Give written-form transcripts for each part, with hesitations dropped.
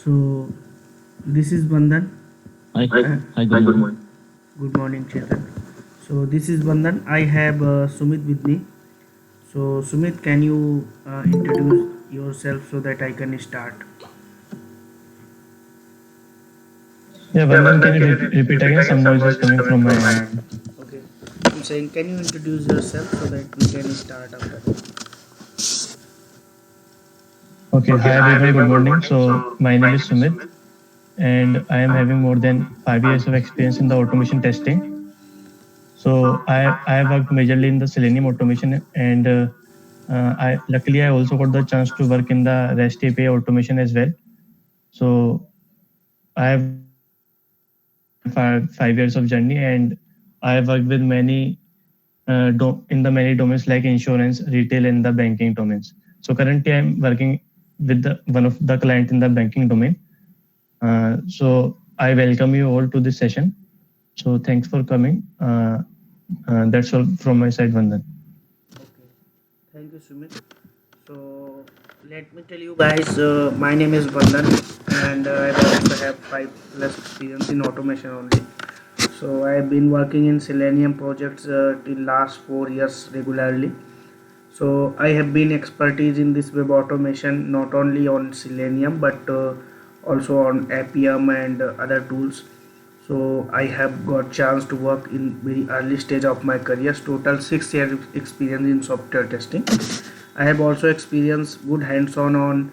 So this is Bandhan. Hi, Hi, hi, good hi, good morning. morning. Good morning, Chetan. So this is Bandhan. I have Sumit with me. So Sumit, can you introduce yourself so that I can start? Yeah, Yeah, Vandan, can Bandhan, you can you repeat repeat again? again? Some Some noise is noise is coming coming from my from my end. end. Okay. I'm saying, can you introduce yourself so that we can start after that? Okay, Okay. hi Hi everyone, good everyone. Good morning. morning. So, So my name my is name is Sumit, Sumit. and I am I having am more than 5 years five. of experience in the automation testing. So, So I I worked majorly in the Selenium automation, and I luckily I also got the chance to work in the REST API automation as well. So, I have five years of journey, and I have worked with many in the many domains like insurance, retail, and the banking domains. So currently, I'm working with one of the client in the banking domain. So I welcome you all to this session. So thanks for coming. That's all from my side, Vandan. Okay. Thank you, Sumit. So let me tell you guys, my name is Bandhan and I also have 5 plus experience in automation only. So I have been working in Selenium projects till last 4 years regularly. So I have been expertise in this web automation not only on Selenium but also on Appium and other tools. So I have got chance to work in very early stage of my career. Total 6 years experience in software testing. I have also experienced good hands-on on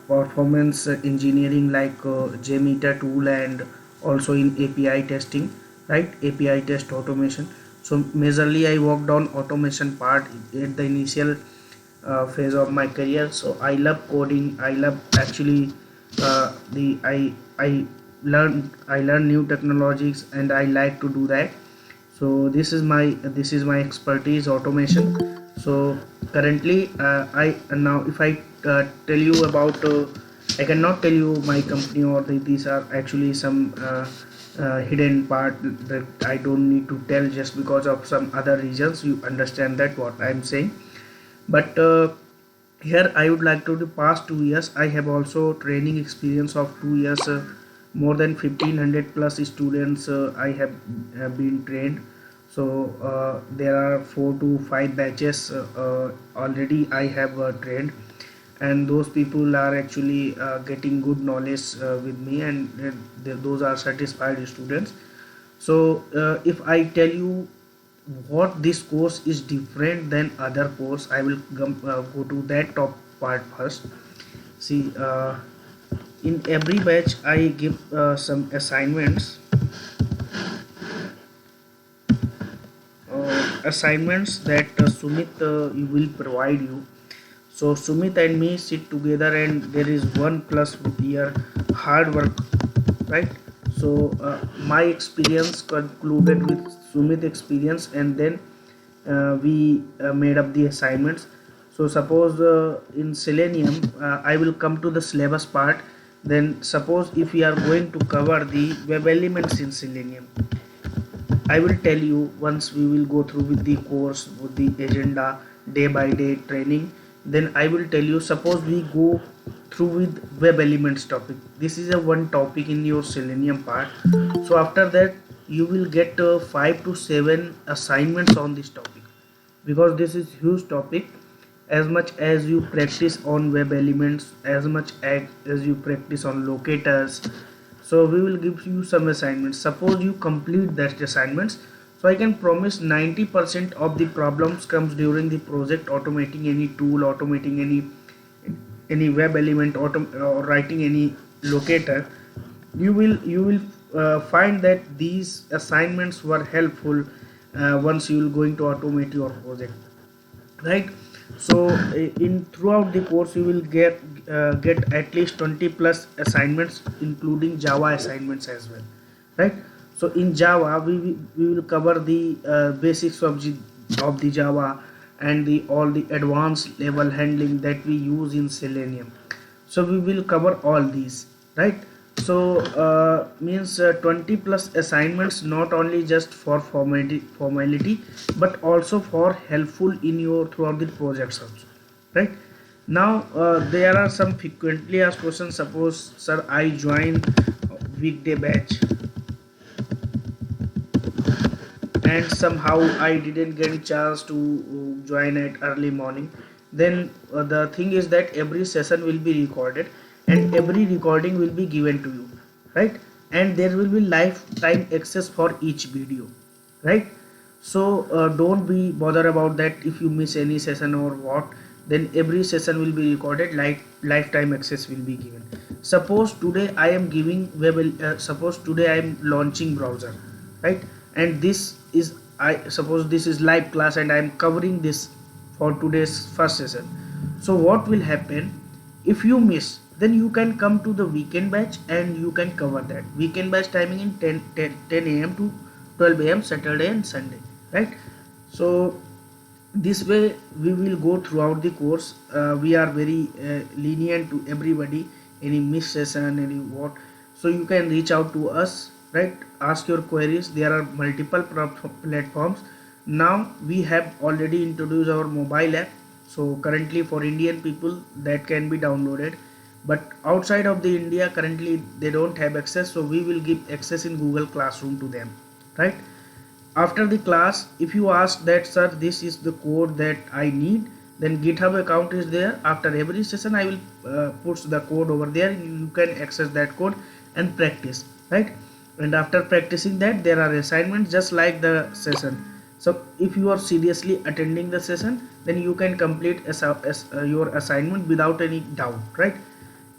performance engineering like JMeter tool and also in API testing, right? API test automation. So majorly I worked on automation part at the initial phase of my career. So I love coding. I love actually the I learn new technologies and I like to do that. So this is my expertise automation. So currently I now if I tell you about I cannot tell you my company or these are actually some hidden part that I don't need to tell just because of some other reasons. You understand that what I'm saying. But here I would like to the past 2 years I have also training experience of 2 years. More than 1500 plus students I have been trained. So there are 4 to 5 batches already I have trained, and those people are actually getting good knowledge with me, and those are satisfied students. So if I tell you what this course is different than other course, I will go to that top part first. See, in every batch I give some assignments that Sumit will provide you. So Sumit and me sit together and there is 1 plus year hard work, right? So my experience concluded with Sumit experience, and then we made up the assignments. So suppose in Selenium I will come to the syllabus part. Then suppose if we are going to cover the web elements in Selenium, I will tell you once we will go through with the course, with the agenda, day by day training. Then I will tell you, suppose we go through with web elements topic. This is a one topic in your Selenium part. So after that, you will get 5 to 7 assignments on this topic, because this is huge topic. As much as you practice on web elements, as much as you practice on locators, so we will give you some assignments. Suppose you complete that assignments, so I can promise 90% of the problems comes during the project, automating any tool, automating any web element, or writing any locator. You will find that these assignments were helpful once you will going to automate your project, right? So in throughout the course you will get at least 20 plus assignments including Java assignments as well, right? So in Java we will cover the basics of the Java and the all the advanced level handling that we use in Selenium. So we will cover all these, right? So means 20 plus assignments, not only just for formality but also for helpful in your throughout the projects also, right? Now there are some frequently asked questions. Suppose, sir, I join weekday batch and somehow I didn't get a chance to join at early morning. Then the thing is that every session will be recorded and every recording will be given to you, right? And there will be lifetime access for each video, right? So don't be bothered about that. If you miss any session or what, then every session will be recorded, like lifetime access will be given. Suppose today I am giving web, suppose today I am launching browser, right? And this is, I suppose this is live class and I am covering this for today's first session. So what will happen, if you miss, then you can come to the weekend batch and you can cover that weekend batch timing in 10 a.m. to 12 a.m. Saturday and Sunday, right? So this way we will go throughout the course. We are very lenient to everybody, any miss session, any what. So you can reach out to us, right? Ask your queries. There are multiple platforms. Now we have already introduced our mobile app, so currently for Indian people that can be downloaded, but outside of the India currently they don't have access, so we will give access in Google Classroom to them, right? After the class, if you ask that, sir, this is the code that I need, then GitHub account is there. After every session I will put the code over there. You can access that code and practice, right? And after practicing that, there are assignments just like the session. So if you are seriously attending the session, then you can complete your assignment without any doubt, right?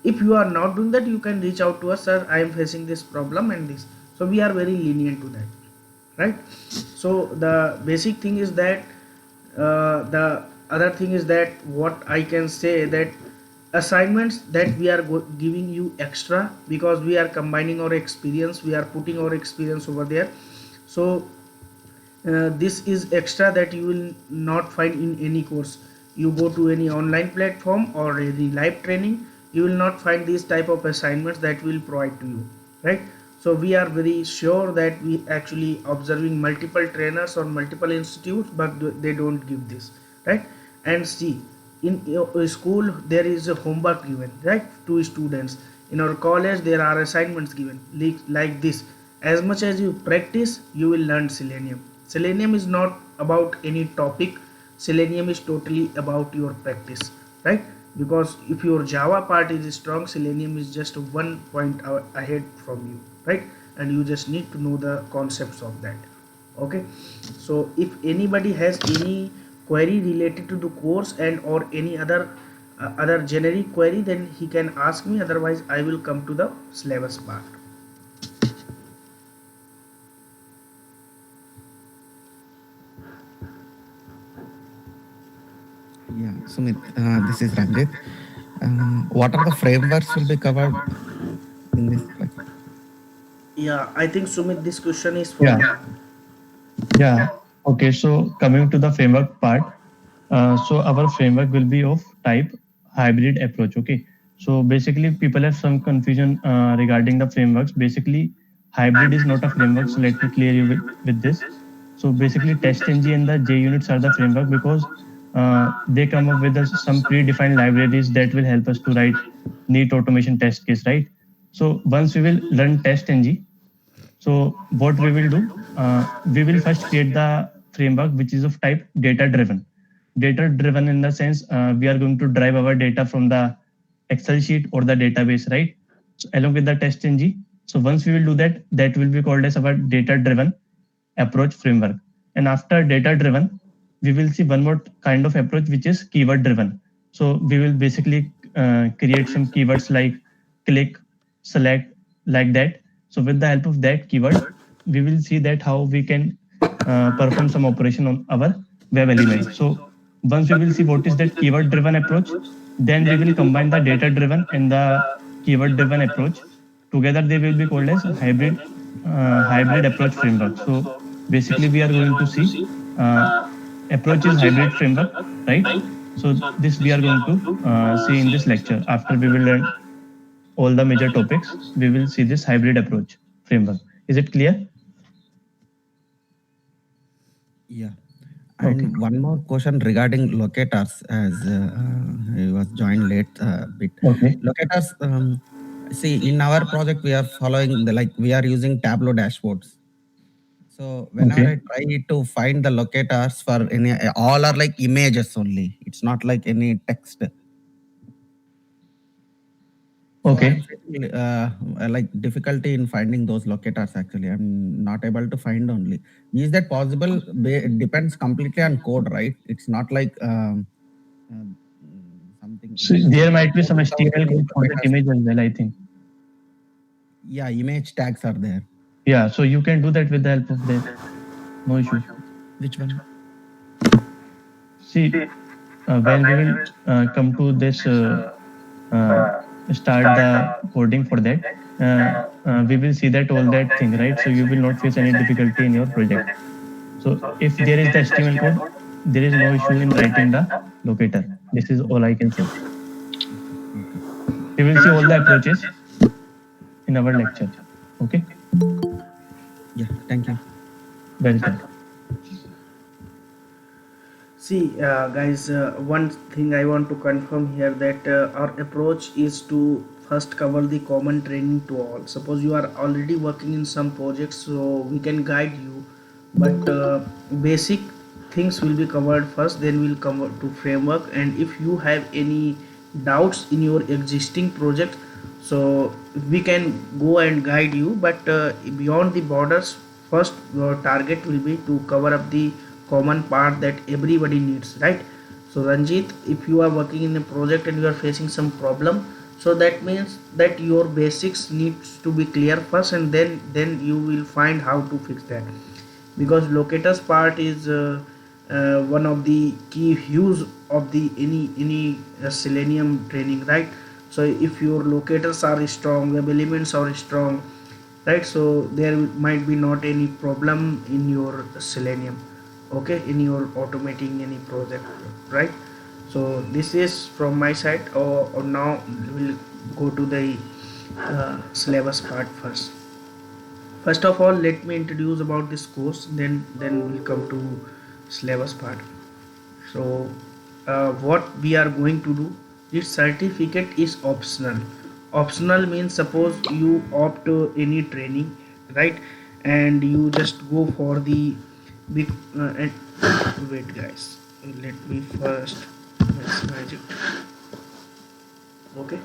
If you are not doing that, you can reach out to us, sir, I am facing this problem and this. So we are very lenient to that, right? So the basic thing is that the other thing is that what I can say, that assignments that we are giving you extra, because we are combining our experience, we are putting our experience over there. So this is extra that you will not find in any course. You go to any online platform or any live training, you will not find these type of assignments that will provide to you, right? So we are very sure that we actually observing multiple trainers or multiple institutes, but they don't give this, right? And see, in your school there is a homework given, right, to students. In our college there are assignments given, like this. As much as you practice, you will learn Selenium. Selenium is not about any topic. Selenium is totally about your practice, right? Because if your Java part is strong, Selenium is just 1 point ahead from you, right? And you just need to know the concepts of that. Okay, so if anybody has any query related to the course and or any other generic query, then he can ask me. Otherwise I will come to the syllabus part. Yeah, Sumit, this is Ranjit. What are the frameworks will be covered in this? Yeah, I think Sumit, this question is for Yeah, you. yeah. Okay, so coming to the framework part, so our framework will be of type hybrid approach. Okay, so basically people have some confusion regarding the frameworks. Basically, hybrid is not a framework. So let me clear you with this. So basically, TestNG and the JUnits are the framework because they come up with some predefined libraries that will help us to write neat automation test case, right? So once we will run TestNG, so what we will do, we will first create the framework which is of type data driven. Data driven in the sense we are going to drive our data from the Excel sheet or the database, right? So along with the TestNG. So once we will do that, that will be called as our data driven approach framework. And after data driven, we will see one more kind of approach which is keyword driven. So we will basically create some keywords like click, select, like that. So with the help of that keyword, we will see that how we can perform some operation on our web element. So once we will see what is that keyword driven approach, then we will combine the data driven and the keyword driven approach. Together they will be called as hybrid approach framework. So basically we are going to see uh, approach is hybrid framework, right? So this we are going to see in this lecture. After we will learn all the major topics, we will see this hybrid approach framework. Is it clear? Yeah. And Okay. one more question regarding locators, as I was joined late bit. Okay. Locators, see, in our project, we are following we are using Tableau dashboards. So whenever I Okay. try to find the locators for any, all are like images only. It's not like any text. So I'm Okay. facing like difficulty in finding those locators. Actually, I'm not able to find only. Is that possible? It depends completely on code, right? It's not like something. So It's there the might be code some without HTML any code for that locators. image as well, I think. Yeah, image tags are there. Yeah. So you can do that with the help of that. No issue. Which one? See, when we will come to this uh, start the coding for that, we will see that all that thing, right? So you will not face any difficulty in your project. So if there is the HTML code, there is no issue in writing the locator. This is all I can say. Okay. We will see all the approaches in our lecture. Okay. Yeah. Thank you. Welcome. See, guys, one thing I want to confirm here that our approach is to first cover the common training to all. Suppose you are already working in some projects, so we can guide you, but basic things will be covered first, then we'll cover to framework. And if you have any doubts in your existing project, so we can go and guide you, but beyond the borders, first your target will be to cover up the common part that everybody needs, right? So Ranjit, if you are working in a project and you are facing some problem, so that means that your basics needs to be clear first, and then you will find how to fix that, because locators part is one of the key use of the any selenium training, right? So if your locators are strong, web elements are strong, right, so there might be not any problem in your selenium, okay, in your automating any project, right? So this is from my side, or now we'll go to the syllabus part first. First of all, let me introduce about this course, then we'll come to syllabus part. So what we are going to do, this certificate is optional. Optional means suppose you opt any training, right, and you just go for the big and wait guys, let me first maximize it. Okay,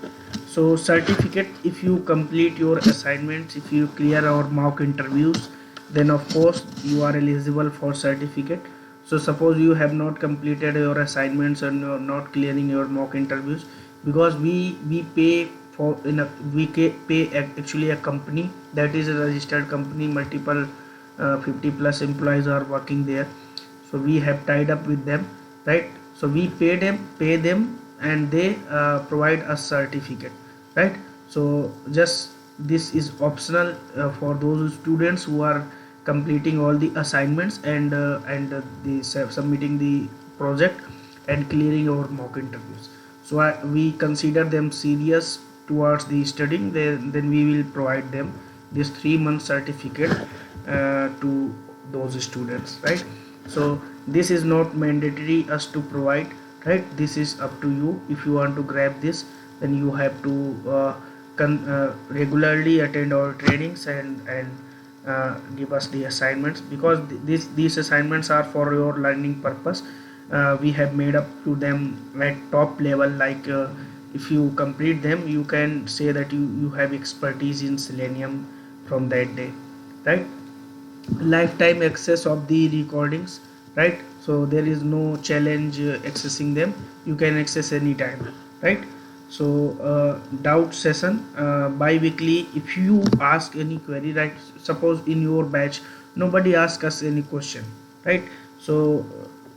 so certificate, if you complete your assignments, if you clear our mock interviews, then of course you are eligible for certificate. So suppose you have not completed your assignments and you're not clearing your mock interviews, because we pay for pay actually a company that is a registered company, multiple 50 plus employees are working there, so we have tied up with them, right? So we pay them and they provide a certificate, right? So just this is optional for those students who are completing all the assignments and submitting the project and clearing our mock interviews. So we consider them serious towards the studying, then we will provide them this 3 month certificate to those students, right? So this is not mandatory us to provide, right? This is up to you. If you want to grab this, then you have to regularly attend our trainings and give us the assignments, because these assignments are for your learning purpose. We have made up to them at top level, like if you complete them, you can say that you have expertise in selenium from that day, right? Lifetime access of the recordings, right? So there is no challenge accessing them, you can access anytime, right? So doubt session bi-weekly. If you ask any query, right, suppose in your batch nobody ask us any question, right? So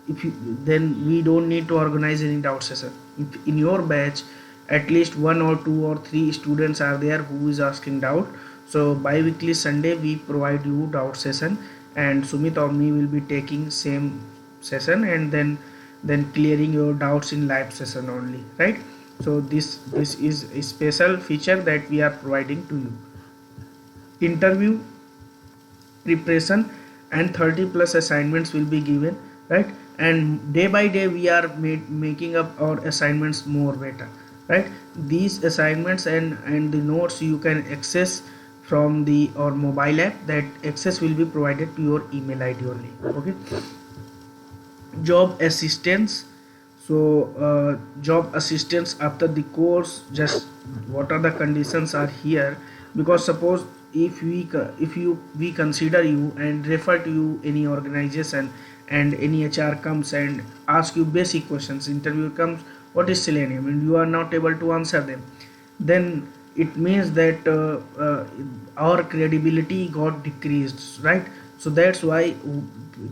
if you, then we don't need to organize any doubt session. If in your batch at least 1 or 2 or 3 students are there who is asking doubt, so bi-weekly Sunday we provide you doubt session, and Sumit or me will be taking same session, and then clearing your doubts in live session only, right? So this is a special feature that we are providing to you. Interview preparation and 30 plus assignments will be given, right? and day by day we are making up our assignments more better, right? These assignments and the notes you can access from the or mobile app. That access will be provided to your email id only. Okay. Job assistance. So job assistance after the course, just what are the conditions are here, because suppose if we consider you and refer to you any organization, and any hr comes and ask you basic questions, interview comes, what is selenium, and you are not able to answer them, then it means that our credibility got decreased, right? So that's why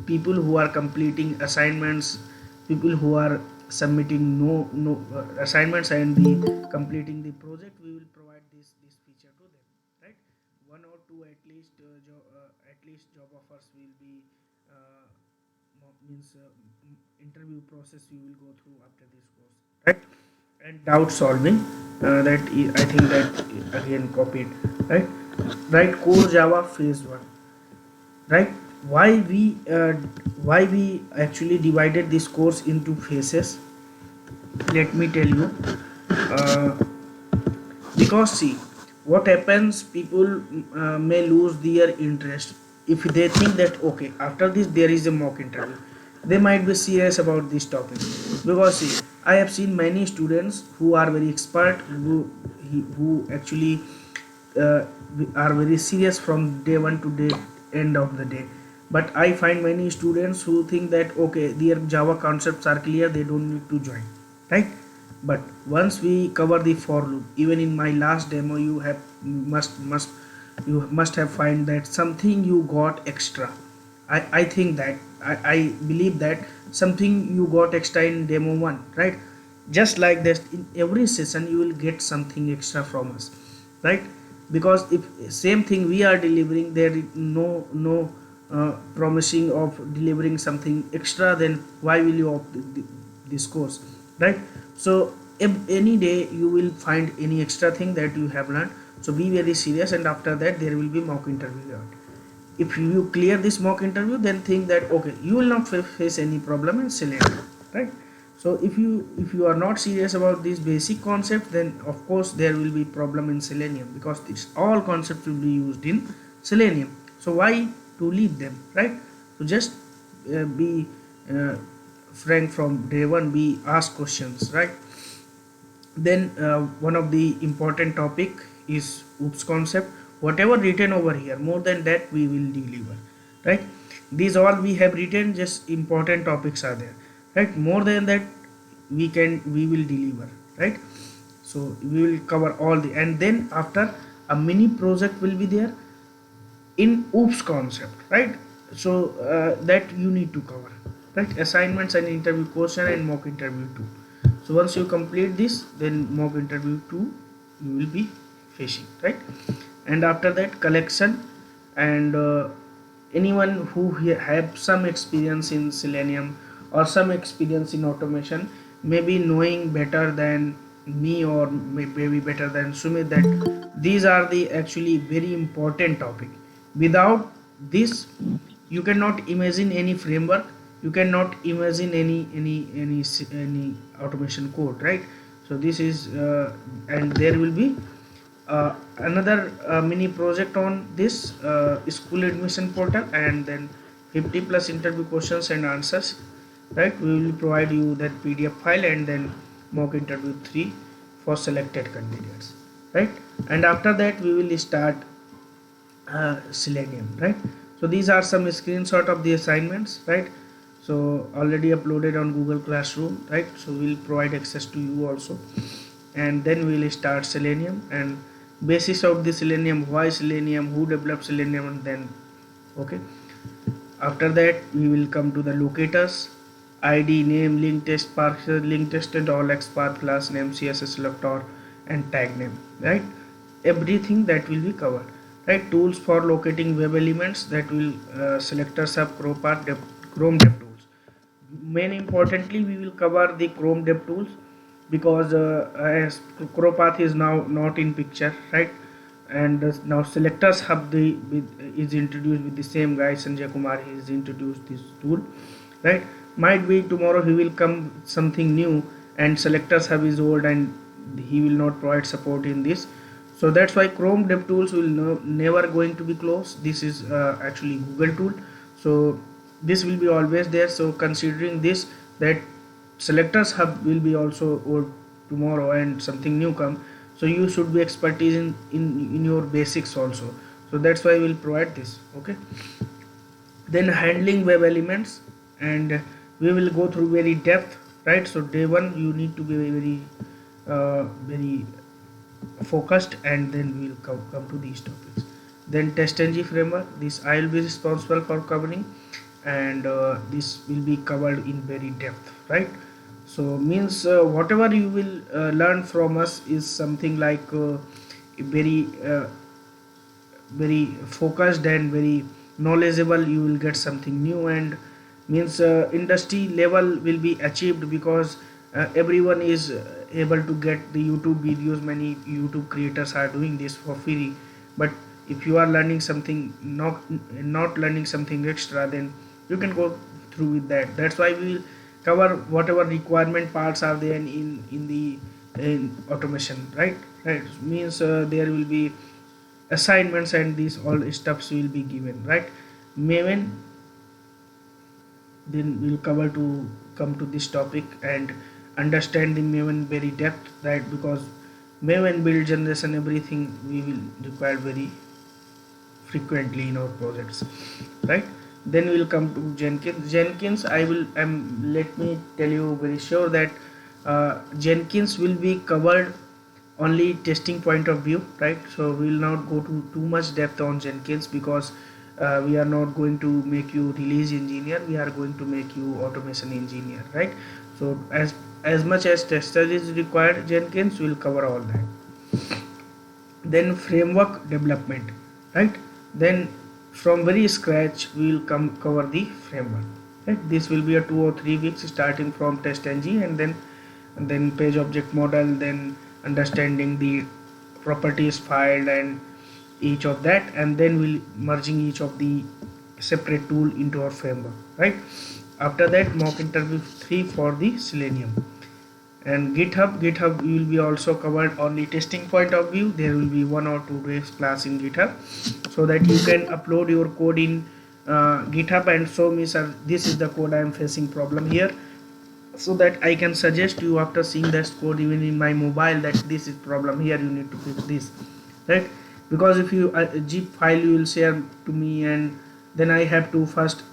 people who are completing assignments, people who are submitting no assignments and the completing the project, we will provide this feature to them, right? One or two at least job offers will be uh, means interview process we will go through after this course, right? And doubt solving, I think that again copied, right? Right, core java phase 1, right? Why we actually divided this course into phases, let me tell you. uh, because see what happens, people may lose their interest if they think that okay, after this there is a mock interview, they might be serious about this topic. Because see, I have seen many students who are very expert, who actually uh, are very serious from day one to day end of the day. But I find many students who think that okay, their java concepts are clear, they don't need to join, right? But once we cover the for loop, even in my last demo, you must have find that something you got extra. I think that I believe that something you got extra in demo 1, right? Just like this, in every session you will get something extra from us, right? Because if same thing we are delivering, there is no promising of delivering something extra, then why will you opt this course, right? So if any day you will find any extra thing that you have learned, so be very serious, and after that there will be mock interview. If you clear this mock interview, then think that okay, you will not face any problem in Selenium, right? So if you are not serious about this basic concept, then of course there will be problem in Selenium, because this all concepts will be used in Selenium. So why to leave them, right? So just be frank from day one, be ask questions, right? Then one of the important topic is oops concept. Whatever written over here, more than that we will deliver, right? These all we have written, just important topics are there, right? More than that we will deliver, right? So we will cover all the, and then after a mini project will be there in oops concept, right? So that you need to cover, right? Assignments and interview question and mock interview 2. So once you complete this, then mock interview 2 you will be facing, right? And after that collection, and anyone who have some experience in Selenium or some experience in automation, maybe knowing better than me or maybe better than Sumit, that these are the actually very important topic. Without this, you cannot imagine any framework, you cannot imagine any automation code, right? So this is and there will be another mini project on this school admission portal, and then 50 plus interview questions and answers, right? We will provide you that pdf file, and then mock interview 3 for selected candidates, right? And after that we will start Selenium, right? So these are some screenshot of the assignments, right? So already uploaded on Google Classroom, right? So we'll provide access to you also, and then we'll start Selenium and basis of the Selenium, why Selenium, who developed Selenium, and then okay. After that we will come to the locators, id, name, link test, partial link test, and all XPath, class name, css selector, and tag name, right? Everything that will be covered, right? Tools for locating web elements, that will selector sub Chrome dev tools. Main importantly we will cover the Chrome dev tools, because as Cropath is now not in picture, right? And now selectors hub is introduced with the same guy Sanjay Kumar, he is introduced this tool, right? might be tomorrow he will come something new and selectors hub is old and he will not provide support in this. So that's why Chrome DevTools will never going to be closed. This is actually Google tool, so this will be always there. So considering this, that selectors hub will be also old tomorrow and something new come, so you should be expertise in your basics also. So that's why we'll provide this. Okay, then handling web elements, and we will go through very depth, right? So day one you need to be very focused, and then we'll come to these topics. Then TestNG framework, this I will be responsible for covering, and this will be covered in very depth, right? So means whatever you will learn from us is something like very very focused and very knowledgeable. You will get something new, and means industry level will be achieved, because everyone is able to get the YouTube videos. Many YouTube creators are doing this for free, but if you are learning something, not learning something extra, then you can go through with that. That's why we will cover whatever requirement parts are there in automation, right means there will be assignments, and these all stuffs will be given, right? Maven, then we'll cover to come to this topic and understand the Maven very depth, right? Because Maven build generation, everything we will require very frequently in our projects, right? Then we'll come to Jenkins. I will let me tell you very sure that Jenkins will be covered only testing point of view, right? So we will not go to too much depth on Jenkins, because we are not going to make you release engineer, we are going to make you automation engineer, right? So as much as tester is required, Jenkins will cover all that. Then framework development, right? Then from very scratch we will cover the framework, right? This will be a 2 or 3 weeks starting from TestNG, and then page object model, then understanding the properties filed and each of that, and then we'll merging each of the separate tool into our framework, right? After that, mock interview 3 for the Selenium. And GitHub will be also covered only testing point of view. There will be 1 or 2 days class in GitHub, so that you can upload your code in GitHub and show me, sir, this is the code I am facing problem here, so that I can suggest you after seeing this code even in my mobile that this is problem here, you need to fix this, right? Because if you zip file you will share to me, and then I have to first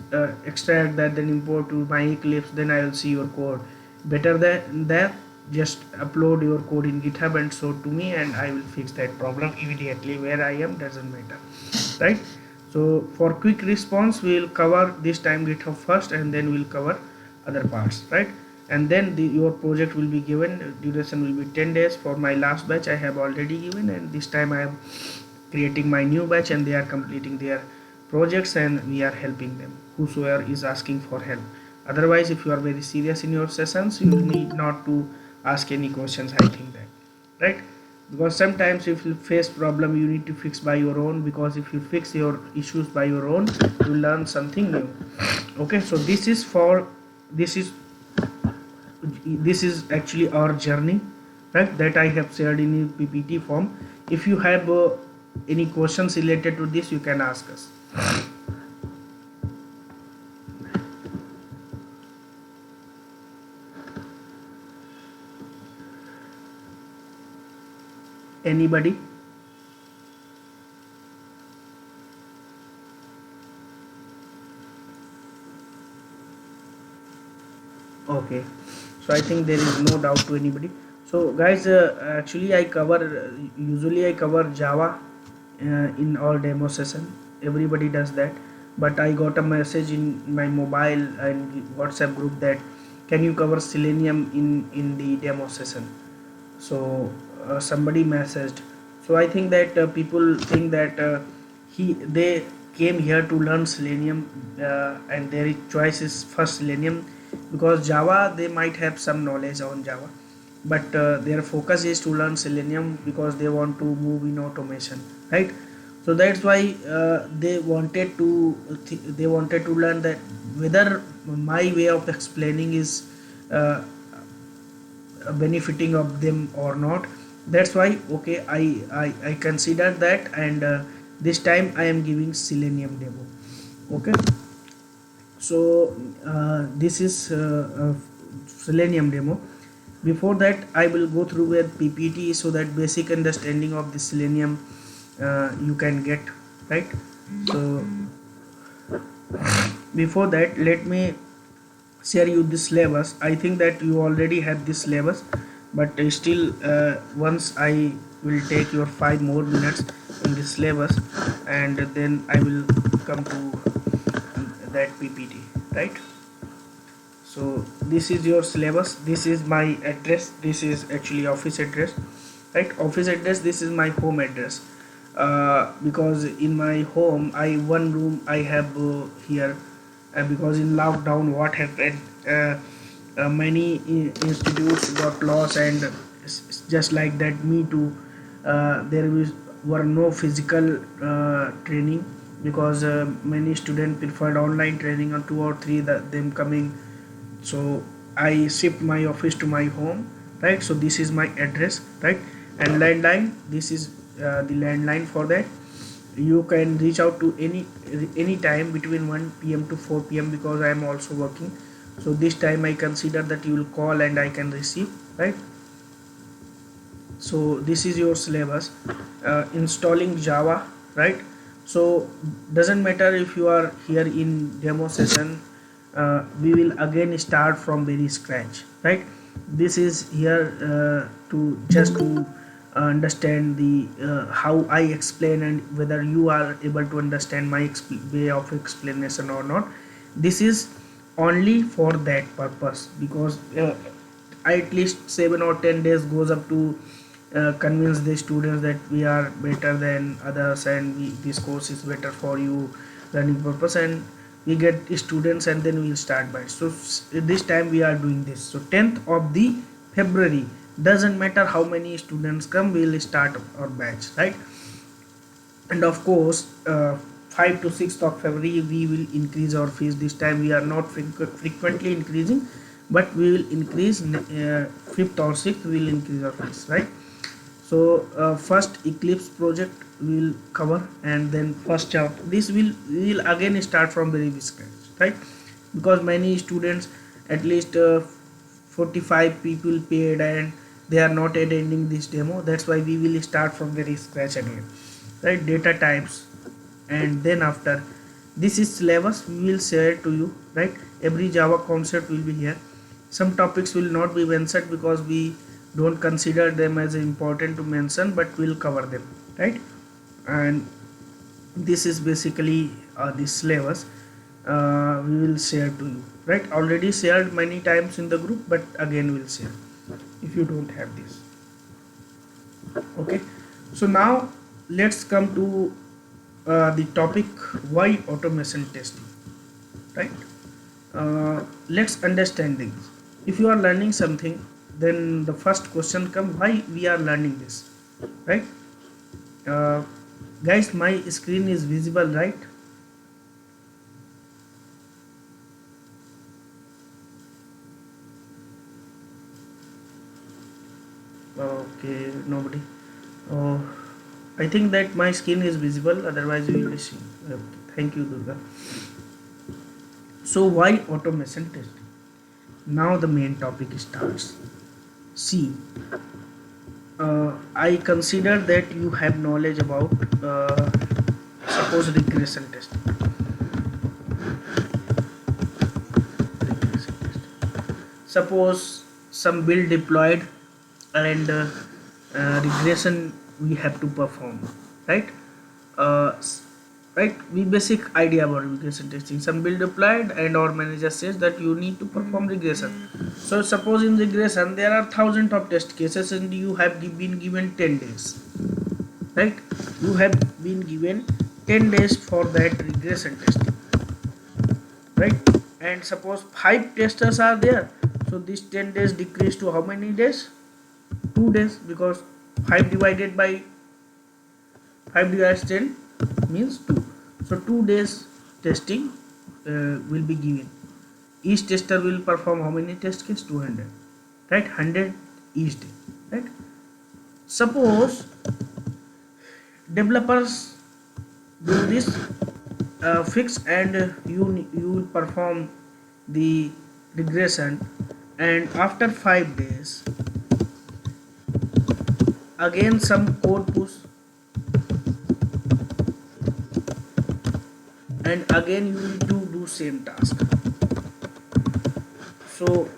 extract that, then import to my Eclipse, then I will see your code. Better than that, just upload your code in GitHub and show to me, and I will fix that problem immediately. Where I am doesn't matter, right? So for quick response we will cover this time GitHub first, and then we'll cover other parts, right? And then your project will be given, duration will be 10 days. For my last batch I have already given, and this time I am creating my new batch, and they are completing their projects, and we are helping them, whosoever is asking for help. Otherwise, if you are very serious in your sessions, you need not to ask any questions, I think that, right? Because sometimes if you face problem, you need to fix by your own, because if you fix your issues by your own, you learn something new. Okay, so this is actually our journey, right, that I have shared in PPT form. If you have any questions related to this, you can ask us. Anybody? Okay, so I think there is no doubt to anybody. So guys, actually usually I cover Java in all demo session. Everybody does that, but I got a message in my mobile and WhatsApp group that can you cover Selenium in the demo session. So somebody messaged. So I think that people think that they came here to learn Selenium, and their choice is first Selenium, because Java they might have some knowledge on Java, but their focus is to learn Selenium because they want to move in automation, right? So that's why they wanted to learn that whether my way of explaining is uh, benefiting of them or not. That's why okay, I consider that, and this time I am giving selenium demo. Okay, so this is selenium demo. Before that I will go through with ppt so that basic understanding of the selenium you can get, right? So before that, let me share you this syllabus. I think that you already have this syllabus, but still once I will take your 5 more minutes in this syllabus, and then I will come to that ppt, right? So this is your syllabus, this is my address, this is actually office address, right? Office address, this is my home address, because in my home I one room I have here, because in lockdown what happened, many institutes got lost, and just like that me too, were no physical training, because many students preferred online training, or 2 or 3 them coming. So I shift my office to my home, right? So this is my address, right? And landline, this is the landline. For that you can reach out to any time between 1 p.m. to 4 p.m. because I am also working. So this time I consider that you will call and I can receive, right? So this is your syllabus. Installing java, right? So doesn't matter if you are here in demo session, we will again start from very scratch, right? This is here to just to understand the how I explain, and whether you are able to understand my way of explanation or not. This is only for that purpose, because at least 7 or 10 days goes up to convince the students that we are better than others, and this course is better for you learning purpose, and we get students, and then we'll start batch. So this time we are doing this. So 10th of the February, doesn't matter how many students come, we'll start our batch, right? And of course 5 to 6th of February we will increase our fees. This time we are not frequently increasing, but we will increase 5th or 6th we will increase our fees, right? So first Eclipse project we will cover, and then first chapter, this we will again start from very scratch, right? Because many students, at least 45 people paid, and they are not attending this demo. That's why we will start from very scratch again, right? Data types, and then after this is syllabus we will share to you, right? Every java concept will be here. Some topics will not be mentioned because we don't consider them as important to mention, but we'll cover them, right? And this is basically the syllabus we will share to you, right? Already shared many times in the group, but again we'll share if you don't have this. Okay, so now let's come to the topic, why automation testing, right? Let's understand things. If you are learning something, then the first question comes, why we are learning this, right? Guys, my screen is visible, right? Okay, nobody. Oh, I think that my screen is visible, otherwise we will be seeing. Okay, thank you, Durga. So why automation testing? Now the main topic starts. See, I consider that you have knowledge about suppose regression testing. Regression testing. Suppose some build deployed, and regression we have to perform, right? Uh, right, we basic idea about regression testing. Some build applied, and our manager says that you need to perform regression. So suppose in regression there are thousands of test cases, and you have been given 10 days, right? You have been given 10 days for that regression testing, right? And suppose 5 testers are there, so this 10 days decrease to how many days? 2 days, because 5 divided by 5 divides 10, means 2. So 2 days testing will be given. Each tester will perform how many test cases? 200, right? 100 each day, right? Suppose developers do this fix, and you will perform the regression, and after 5 days again some code push, and again you need to do same task. So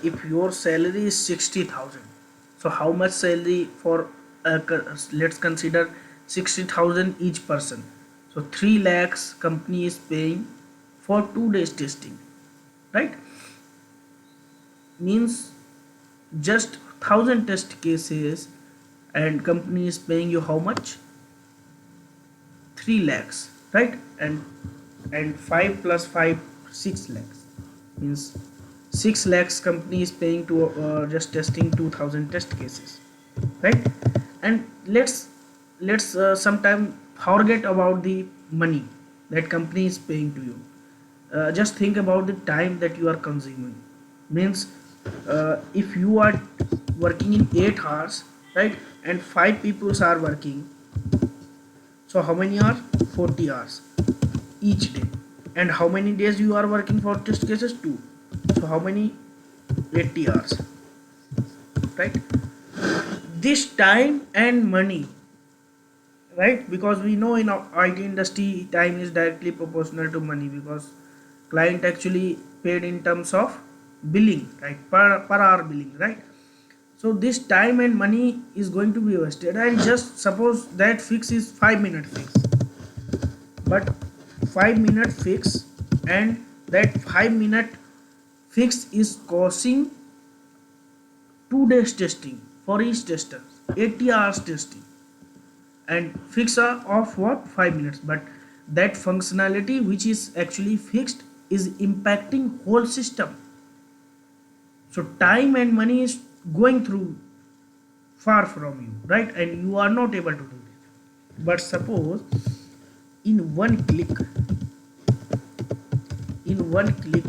if your salary is 60,000, so how much salary for let's consider 60,000 each person, so 3 lakhs company is paying for 2 days testing, right? Means just 1,000 test cases, and company is paying you how much? 3 lakhs, right? And 5 plus 5, 6 lakhs, means 6 lakhs company is paying to just testing 2,000 test cases, right? And let's sometime forget about the money that company is paying to you. Just think about the time that you are consuming. Means if you are working in 8 hours, right, and 5 people are working, so how many are? 40 hours each day. And how many days you are working for test cases? 2. So how many? 80 hours, right? This time and money, right? Because we know in our IT industry time is directly proportional to money, because client actually paid in terms of billing, right? Per hour billing, right? So this time and money is going to be wasted. And just suppose that fix is 5-minute fix, but 5-minute fix, and that 5-minute fix is causing 2 days testing for each tester, 80 hours testing, and fix of what? 5 minutes. But that functionality which is actually fixed is impacting whole system. So time and money is going through far from you, right? And you are not able to do it. But suppose in one click, in one click,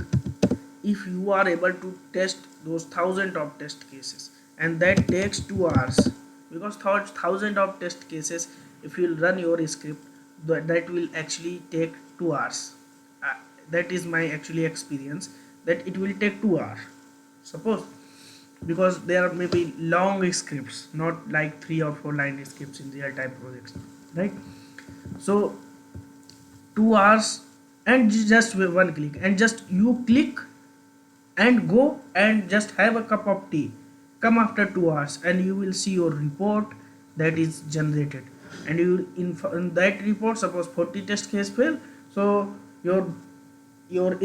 if you are able to test those thousand of test cases, and that takes 2 hours, because thousand of test cases, if you run your script, that will actually take 2 hours. uh, that is my actually experience, that it will take 2 hours, suppose, because there may be long scripts, not like 3 or 4 line scripts in real time projects, right? So 2 hours, and just with one click, and just you click and go and just have a cup of tea, come after 2 hours, and you will see your report that is generated. And you in that report, suppose 40 test case fail, so your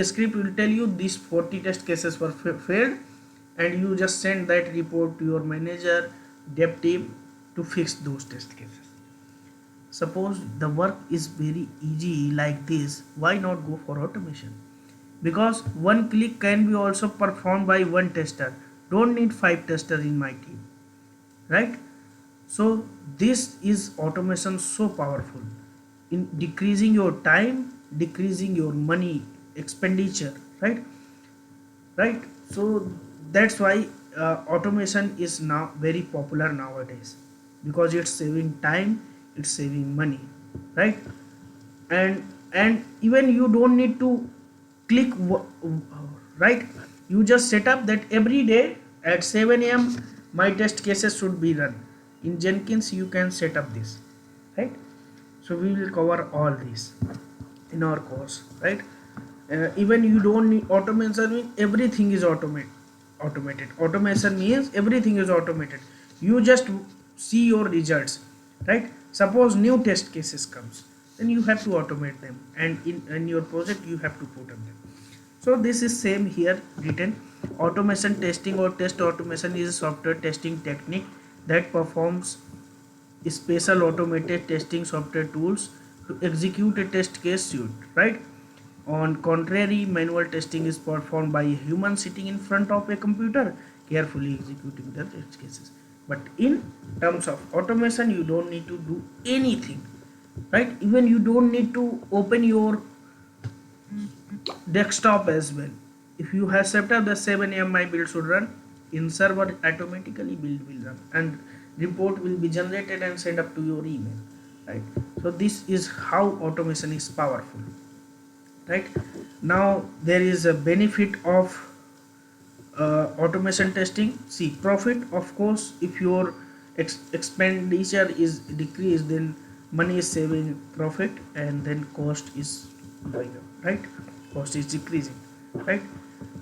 script will tell you these 40 test cases were failed, and you just send that report to your manager, dev team, to fix those test cases. Suppose the work is very easy like this, why not go for automation? Because one click can be also performed by one tester, don't need 5 testers in my team, right? So this is automation so powerful in decreasing your time, decreasing your money expenditure, right? So that's why automation is now very popular nowadays, because it's saving time, it's saving money, right? And even you don't need to click right? You just set up that every day at 7 a.m. my test cases should be run. In Jenkins you can set up this, right? So we will cover all this in our course, right? Even you don't need automation, means everything is automated. Automation means everything is automated. You just see your results, right? Suppose new test cases comes, then you have to automate them, and in your project you have to put them. So this is same here written. Automation testing or test automation is a software testing technique that performs special automated testing software tools to execute a test case suite, right? On contrary, manual testing is performed by a human sitting in front of a computer, carefully executing the test cases. But in terms of automation, you don't need to do anything. right? Even you don't need to open your desktop as well. If you have set up the 7 a.m. my build should run, in server automatically build will run and report will be generated and sent up to your email, right? So this is how automation is powerful, right? Now there is a benefit of automation testing. See, profit, of course, if your expenditure is decreased, then money is saving profit, and then cost is going up, right? Cost is decreasing, right?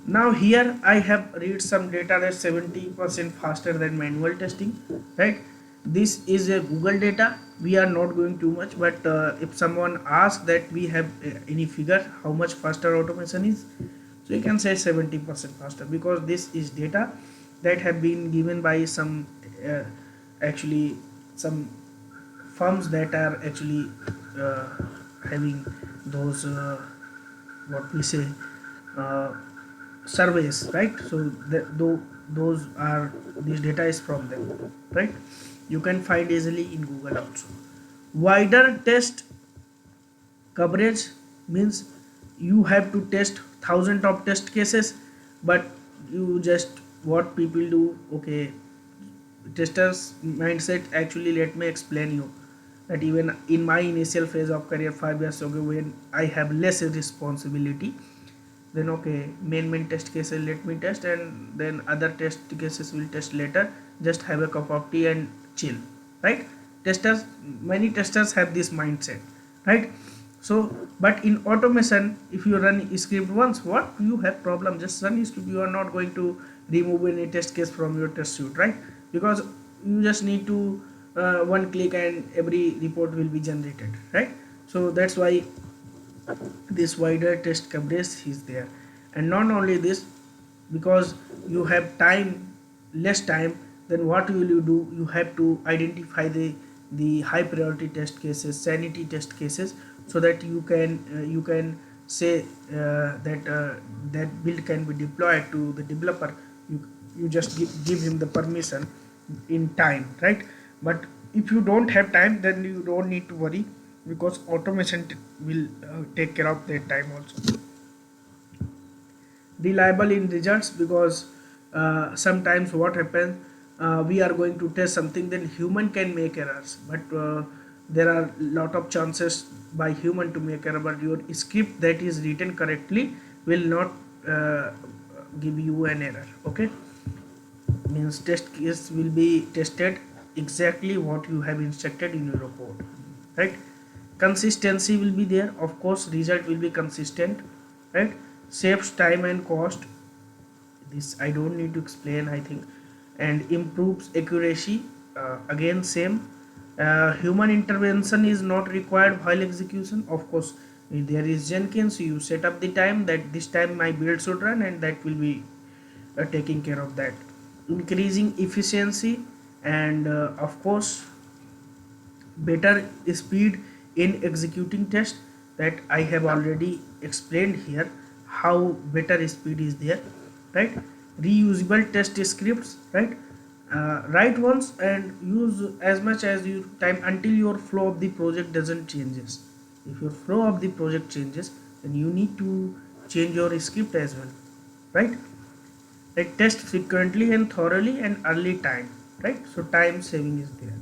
Now here I have read some data that 70% faster than manual testing, right? This is a Google data. We are not going too much, but if someone asks that we have any figure how much faster automation is, so you can say 70% faster, because this is data that have been given by some actually some firms that are actually uh, having those what we say uh, surveys, right? So those are, this data is from them, right? You can find easily in Google also. Wider test coverage means you have to test thousand of test cases, but you just, what people do, okay, testers mindset, actually let me explain you that even in my initial phase of career 5 years ago, when I have less responsibility, then okay, main test cases let me test, and then other test cases will test later, just have a cup of tea and chill, right? Testers, many testers have this mindset, right? So but in automation, if you run a script once, what you have problem, just run a script, you are not going to remove any test case from your test suite, right? Because you just need to one click and every report will be generated, right? So that's why this wider test coverage is there. And not only this, because you have time, less time, then what will you do, you have to identify the high priority test cases, sanity test cases, so that you can say that build can be deployed to the developer. You just give him the permission in time, right? But if you don't have time, then you don't need to worry, because automation will take care of that time also. Reliable in results, because sometimes what happens, we are going to test something, then human can make errors, but there are lot of chances by human to make error, but your script that is written correctly will not uh, give you an error, okay? Means test case will be tested exactly what you have instructed in your code, right? Consistency will be there, of course, result will be consistent, right? Saves time and cost, this I don't need to explain, I think. And improves accuracy, again same. Human intervention is not required while execution, of course. If there is Jenkins, you set up the time that this time my build should run, and that will be taking care of that. Increasing efficiency, and of course better speed in executing test, that I have already explained here how better speed is there, right? Reusable test scripts, right? Write once and use as much as you time until your flow of the project doesn't changes. If your flow of the project changes, then you need to change your script as well, right? Like test frequently and thoroughly and early time, right? So time saving is there,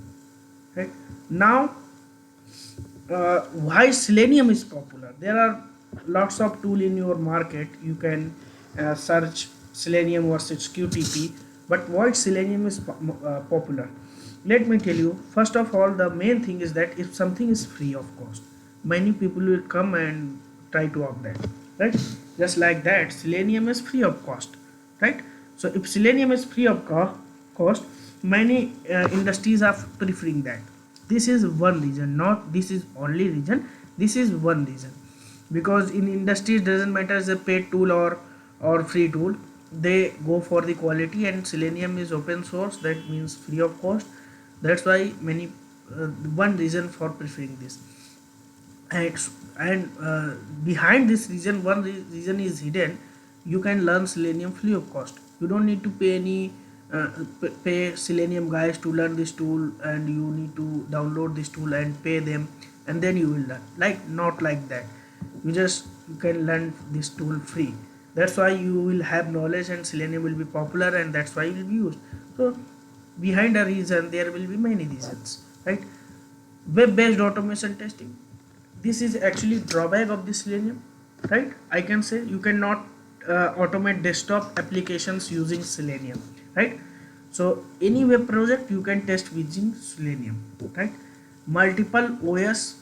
right? Now why Selenium is popular, there are lots of tool in your market, you can search Selenium versus Qtp, but why Selenium is popular, let me tell you. First of all, the main thing is that if something is free of cost, many people will come and try to opt that, right? Just like that, Selenium is free of cost, right? So if Selenium is free of cost, many industries are preferring that. This is one reason, not this is only reason, this is one reason. Because in industries doesn't matter is a paid tool or free tool, they go for the quality, and Selenium is open source, that means free of cost. That's why many one reason for preferring this. And behind this reason, one reason is hidden. You can learn Selenium free of cost, you don't need to pay any pay Selenium guys to learn this tool, and you need to download this tool and pay them, and then you will learn. Like, not like that. You can learn this tool free. That's why you will have knowledge, and Selenium will be popular, and that's why it will be used. So behind a reason there will be many reasons, right? Web based automation testing, this is actually drawback of the Selenium, right? I can say you cannot automate desktop applications using Selenium, right? So any web project you can test using Selenium, right? Multiple OS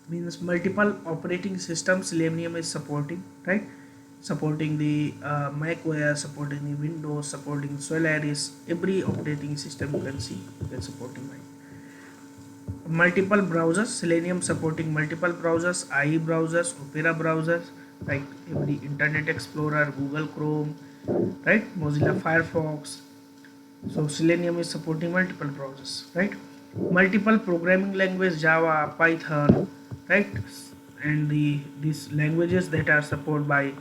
means multiple operating systems Selenium is supporting, right? Supporting the Mac OS, supporting the Windows, supporting Solaris, every operating system you can see that's supporting, right? Multiple browsers, Selenium supporting multiple browsers, IE browsers, Opera browsers, like every Internet Explorer, Google Chrome, right? Mozilla Firefox. So Selenium is supporting multiple browsers, right? Multiple programming language, Java, Python, right? And these languages that are supported by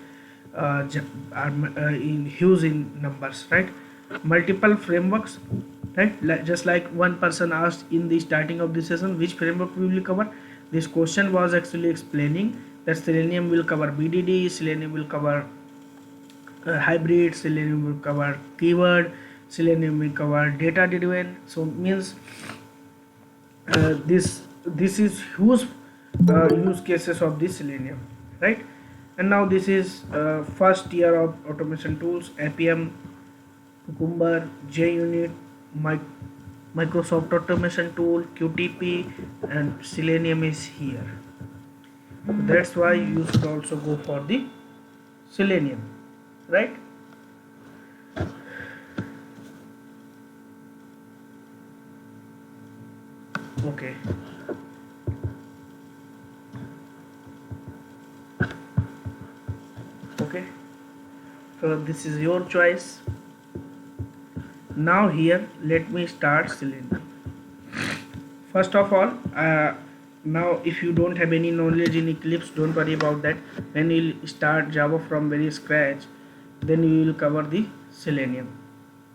are in huge in numbers, right? Multiple frameworks, right? Just like one person asked in the starting of the session, which framework we will cover. This question was actually explaining that Selenium will cover BDD, Selenium will cover hybrid, Selenium will cover keyword, Selenium will cover data driven. So means this is huge use cases of this Selenium, right? And now this is first year of automation tools, APM, Cucumber, JUnit, Microsoft Automation Tool, QTP, and Selenium is here. So that's why you should also go for the Selenium, right? Okay. Okay. So this is your choice. Now here, let me start Selenium. First of all, now if you don't have any knowledge in Eclipse, don't worry about that. When you'll start Java from very scratch, then you will cover the Selenium.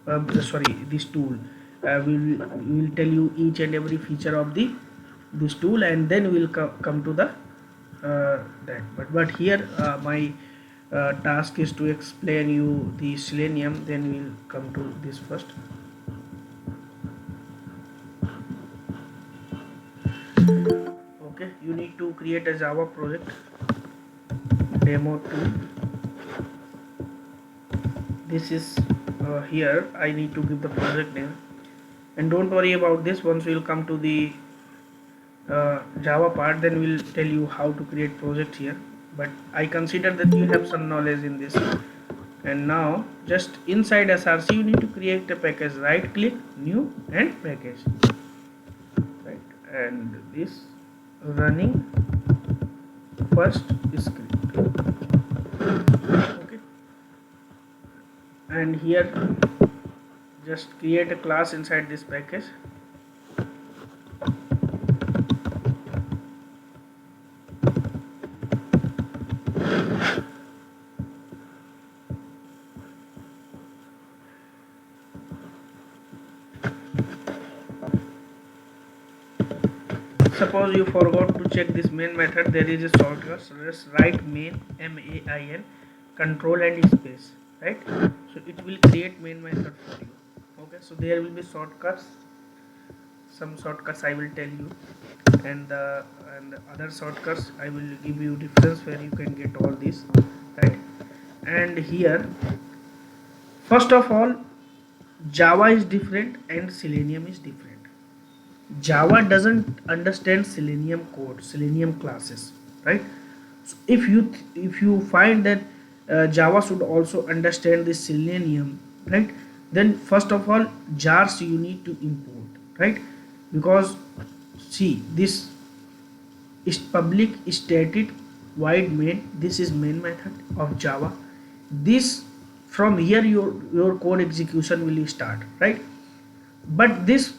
This tool. We will tell you each and every feature of this tool, and then we will come to the that. But here my task is to explain you the Selenium. Then we will come to this first. Okay, you need to create a Java project, demo 2. This is here. I need to give the project name, and don't worry about this. Once we'll come to the Java part, then we'll tell you how to create project here. But I consider that you have some knowledge in this. And now just inside SRC you need to create a package. Right click, new, and package, right? And this running first script. Okay, and here just create a class inside this package. Suppose you forgot to check this main method, there is a shortcut. So just write main, MAIN, control and space, right? So it will create main method for you. Okay, so there will be shortcuts. Some shortcuts I will tell you, and the other shortcuts I will give you reference where you can get all this, right? And here, first of all, Java is different and Selenium is different. Java doesn't understand Selenium code, Selenium classes, right? So if you find that Java should also understand this Selenium, right? Then first of all, jars you need to import, right? Because see, this is public static void main. This is main method of Java. This, from here your code execution will start, right? But this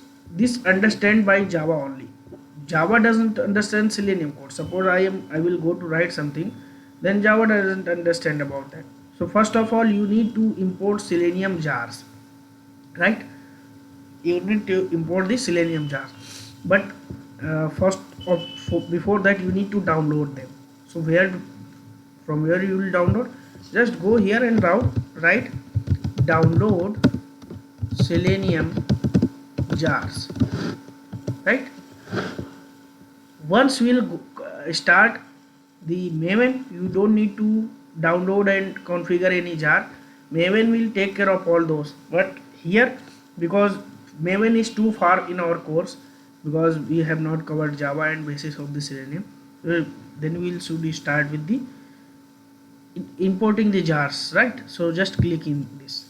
understand by Java only. Java doesn't understand Selenium code. Suppose I will go to write something, then Java doesn't understand about that. So first of all, you need to import Selenium jars. right? You need to import the Selenium jars, but first before that you need to download them. So from where you will download, just go here and write download Selenium jars, right? Once we'll start the Maven, you don't need to download and configure any jar. Maven will take care of all those. But here, because Maven is too far in our course, because we have not covered Java and basis of the Selenium, then we'll should start with the importing the jars, right? So just click in this,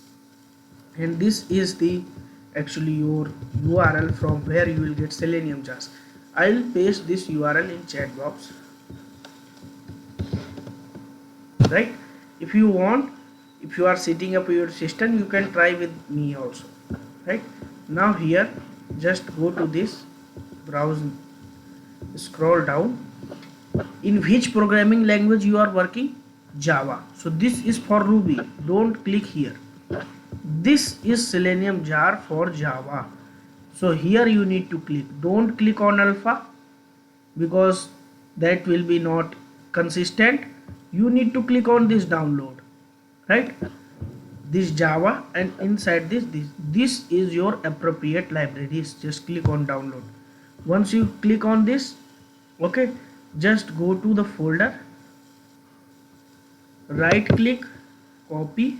and this is the actually your URL from where you will get Selenium jars. I'll paste this URL in chat box, right? If you want, if you are setting up your system, you can try with me also, right? Now here, just go to this, browse, scroll down. In which programming language you are working? Java. So this is for Ruby. Don't click here. This is Selenium jar for Java. So here you need to click. Don't click on alpha, because that will be not consistent. You need to click on this download, right? This Java, and inside this is your appropriate libraries. Just click on download. Once you click on this, okay, just go to the folder, right click, copy,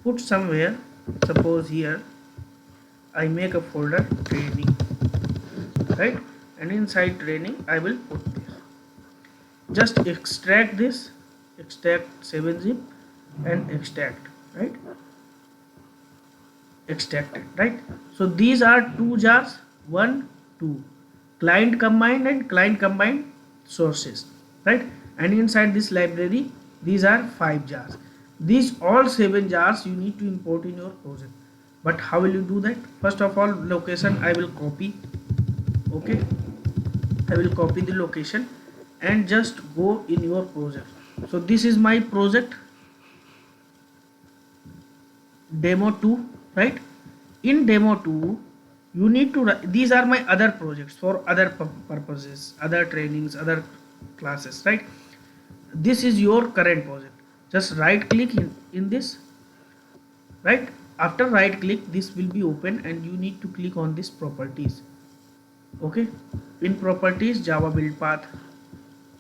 put somewhere. Suppose here I make a folder training, right? And inside training I will put this. Just extract this, extract 7-zip and extract, right? Extracted, right? So these are two jars, 1, 2, client combined and client combined sources, right? And inside this library, these are 5 jars. These all 7 jars you need to import in your project. But how will you do that? First of all, location I will copy, okay? I will copy the location and just go in your project. So this is my project demo 2, right? In demo 2 you need to write, these are my other projects for other purposes, other trainings, other classes, right? This is your current project. Just right click in this, right? After right click, this will be open and you need to click on this properties, okay? In properties, Java build path,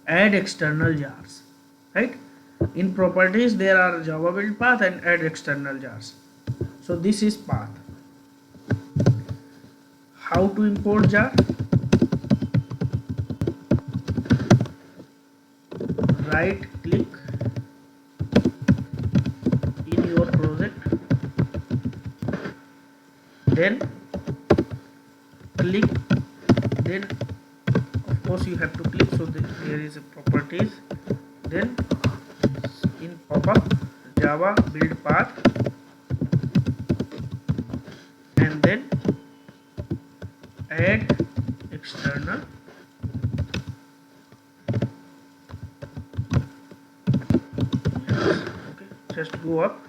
add external jars, right? In properties there are Java build path and add external jars. So this is path. How to import jar? Right click in your project, then click, then of course you have to click. So there is a properties, then in pop-up Java build path, and then add external, okay, just go up,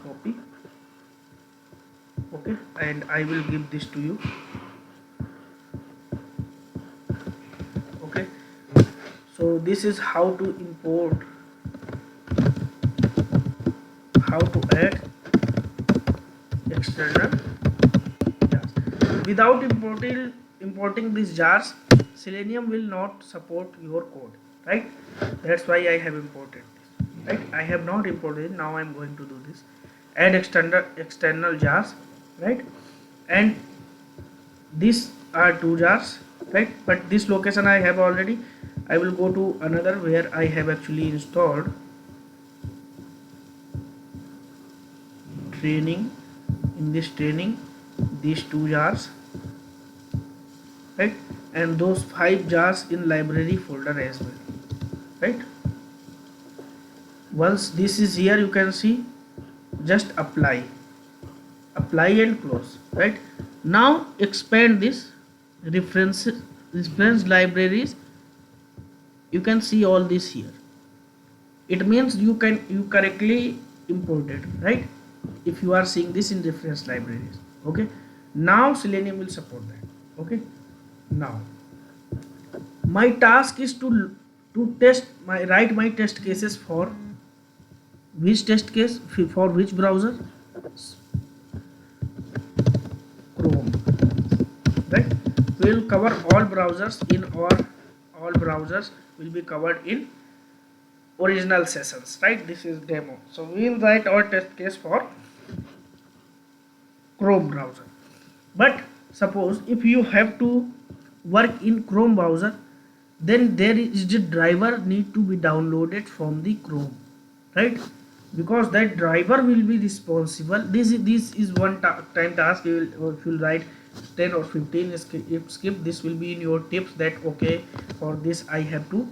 copy, okay, and I will give this to you, okay? So this is how to import, how to add external jars. Without importing these jars, Selenium will not support your code, right? That's why I have imported this, right? I have not imported it. Now I am going to do this, add external jars, right? And these are 2 jars, right? But this location I have already. I will go to another where I have actually installed training. In this training, these 2 jars, right? And those 5 jars in library folder as well, right? Once this is here, you can see, just apply and close, right? Now expand this reference libraries. You can see all this here. It means you correctly imported, right? if you are seeing this in reference libraries. Okay, now Selenium will support that. Okay, now my task is to test my write my test cases for which test case, for which browser? Chrome, right? We will cover all browsers in, or all browsers will be covered in original sessions, right? This is demo, so we will write our test case for Chrome browser. But suppose if you have to work in Chrome browser, then there is the driver need to be downloaded from the Chrome, right? Because that driver will be responsible. This is one time task. You will, if you write 10 or 15 script, this will be in your tips that okay, for this I have to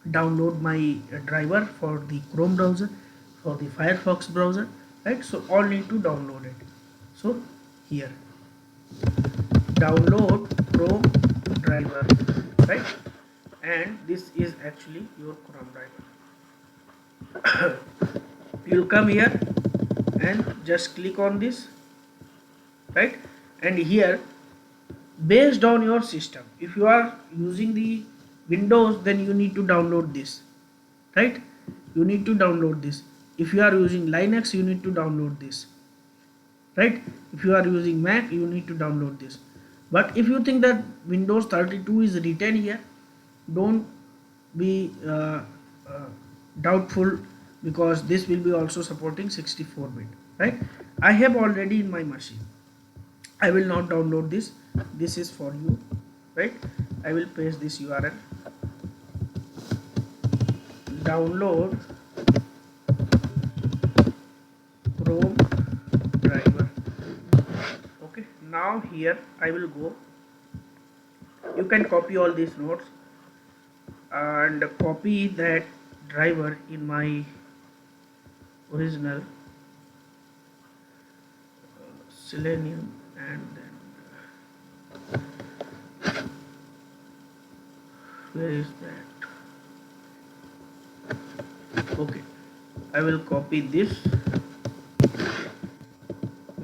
download my driver for the Chrome browser, for the Firefox browser, right? So all need to download it. So here, download Chrome driver, right? And this is actually your Chrome driver. You'll come here and just click on this, right? And here, based on your system, if you are using the Windows, then you need to download this, right? You need to download this. If you are using Linux, you need to download this, right? If you are using Mac, you need to download this. But if you think that Windows 32 is written here, don't be doubtful, because this will be also supporting 64-bit, right? I have already in my machine. I will not download this. This is for you, right? I will paste this URL. Download Chrome driver. Okay, now here I will go. You can copy all these notes and copy that driver in my original Selenium, and then where is that? Okay, I will copy this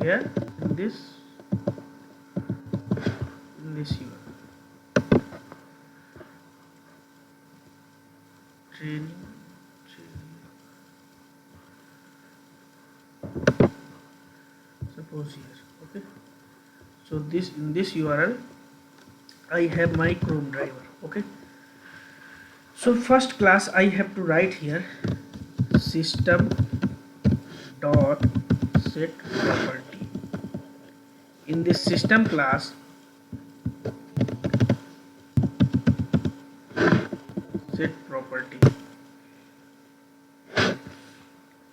here in this URL. Training. Suppose here. Okay, so this, in this URL I have my Chrome driver. Okay, so first class I have to write here system dot set property. In this system class, set property,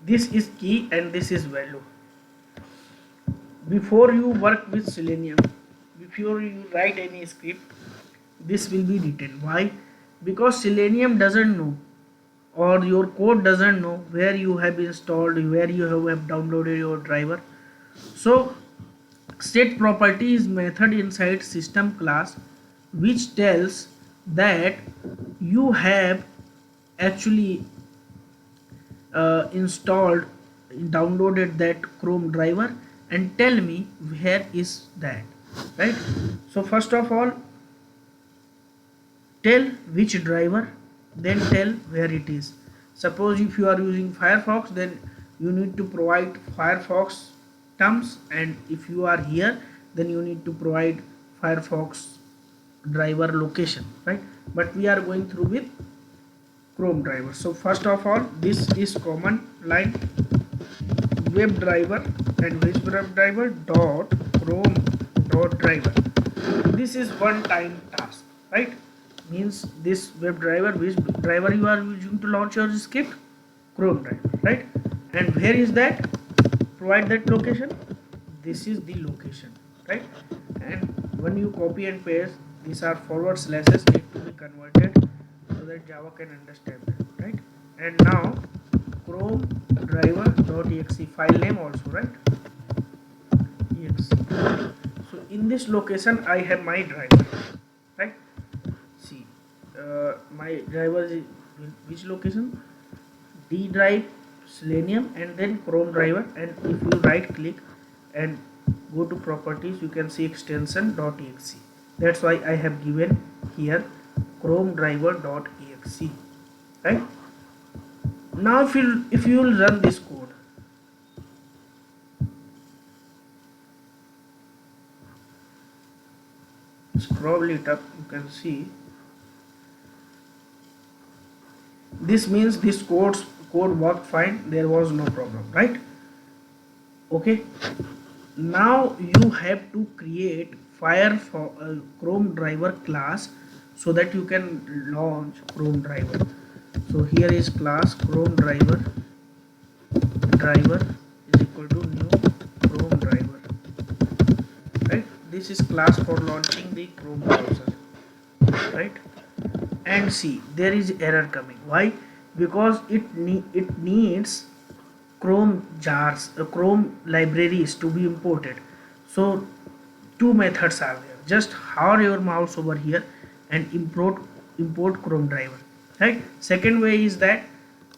this is key and this is value. Before you work with Selenium, before you write any script, this will be written. Why? Because Selenium doesn't know, or your code doesn't know where you have installed, where you have downloaded your driver. So set property is method inside system class which tells that you have actually installed, downloaded that Chrome driver, and tell me where is that, right? So first of all, tell which driver, then tell where it is. Suppose if you are using Firefox, then you need to provide Firefox terms, and if you are here, then you need to provide Firefox driver location, right? But we are going through with Chrome driver. So first of all, this is command line web driver, and which web driver, dot Chrome dot driver. This is one time task, right? Means this web driver, which driver you are using to launch your script, Chrome driver, right? And where is that? Provide that location. This is the location, right? And when you copy and paste, these are forward slashes need to be converted so that Java can understand that, right? And now Chrome driver.exe, file name also, right? exe. So in this location I have my driver, right? See, my driver is which location? D drive Selenium and then Chrome driver, and if you right click and go to properties, you can see extension.exe. That's why I have given here Chrome driver.exe. Right now, if you will run this code, scroll it up, you can see this means this code worked fine, there was no problem, right? Okay, now you have to create Chrome driver class so that you can launch Chrome driver. So here is class Chrome driver is equal to new Chrome driver, right? This is class for launching the Chrome browser, right? And see, there is error coming. Why? Because it needs Chrome jars, Chrome libraries to be imported. So two methods are there. Just hover your mouse over here and import Chrome driver, right? Second way is that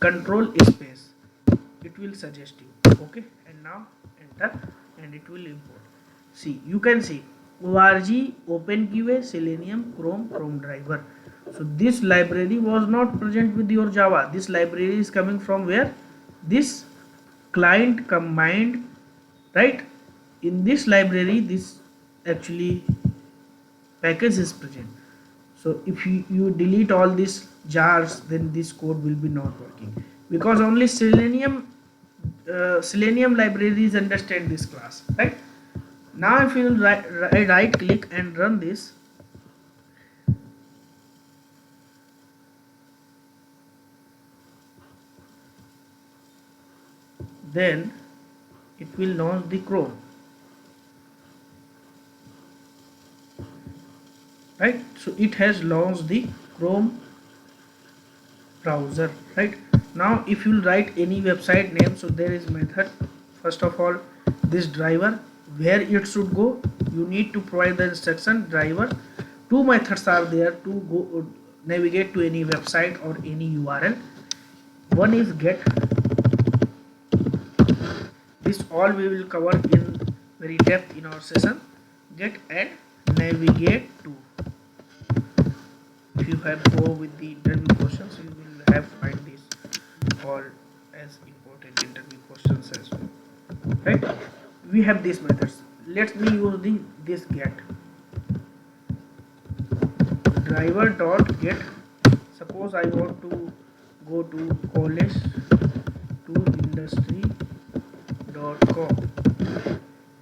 control space, it will suggest you. Okay, and now enter and it will import. See, you can see org OpenQA Selenium Chrome driver. So this library was not present with your Java. This library is coming from where? This client combined, right? In this library, this actually package is present. So if you delete all these jars, then this code will be not working, because only Selenium libraries understand this class, right? Now if you will right click and run this, then it will launch the Chrome, right? So it has launched the Chrome browser, right? Now if you write any website name, so there is method. First of all, this driver, where it should go, you need to provide the instruction driver. Two methods are there to go navigate to any website or any URL. One is get. This all we will cover in very depth in our session. Get and navigate to. If you have go with the interview questions, you will have find this all as important interview questions as well, right? We have these methods. Let me use this get driver dot get. Suppose I want to go to college to industry.com.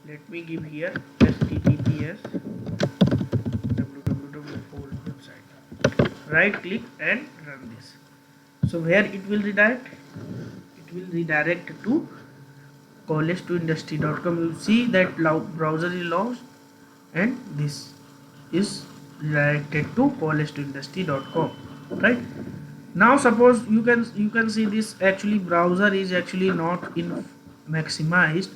Let me give here https www full website. Right click and run this. So where it will redirect? It will redirect to college to industry.com. You see that browser is launched and this is redirected to college to industry.com, right? Now suppose you can see this actually browser is actually not in maximized,